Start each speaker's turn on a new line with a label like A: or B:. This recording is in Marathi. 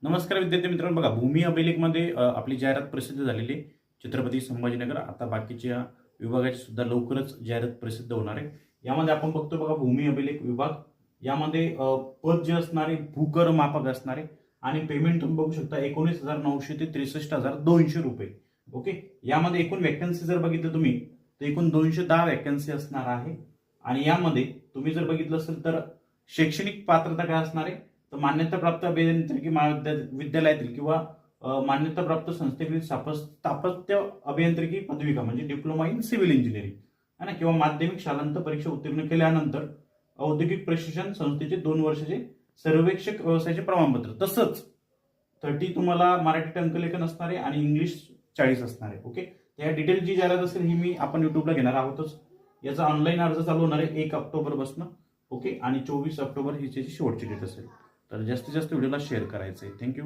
A: नमस्कार विद्यार्थी मित्रांनो, बघा भूमी अभिलेखमध्ये आपली जाहिरात प्रसिद्ध झालेली आहे. छत्रपती संभाजीनगर. आता बाकीच्या विभागाची सुद्धा लवकरच जाहिरात प्रसिद्ध होणार आहे. यामध्ये आपण बघतो बघा भूमी अभिलेख विभाग. यामध्ये पद जे असणारे भूकर मापक असणारे आणि पेमेंट तुम्ही बघू शकता 19,900 ते 63,200 रुपये. ओके. यामध्ये एकूण वॅकन्सी जर बघितलं तुम्ही तर एकूण 210 वॅकन्सी असणार आहे. आणि यामध्ये तुम्ही जर बघितलं असेल तर शैक्षणिक पात्रता काय असणार आहे, तर मान्यताप्राप्त अभियांत्रिकी विद्यालयातील किंवा मान्यताप्राप्त संस्थेतील स्थापत्य अभियांत्रिकी पदविका म्हणजे डिप्लोमा इन सिव्हिल इंजिनिअरिंग है ना, किंवा माध्यमिक शालांत परीक्षा उत्तीर्ण केल्यानंतर औद्योगिक प्रशिक्षण संस्थेचे 2 वर्षाचे सर्वेक्षक व्यवसायाचे प्रमाणपत्र, तसंच 30 तुम्हाला मराठी अंकलेखन असणार आहे आणि इंग्लिश 40 असणार आहे. ओके. या डिटेल जी जाहिरात असेल ही मी आपण युट्यूबला घेणार आहोतच. याचा ऑनलाईन अर्ज चालू होणार आहे 1 ऑक्टोबर पासून. ओके. आणि 24 ऑक्टोबर ही त्याची शेवटची डेट असेल. तर जास्तीत जास्त व्हिडिओला शेअर करायचं आहे. थँक्यू.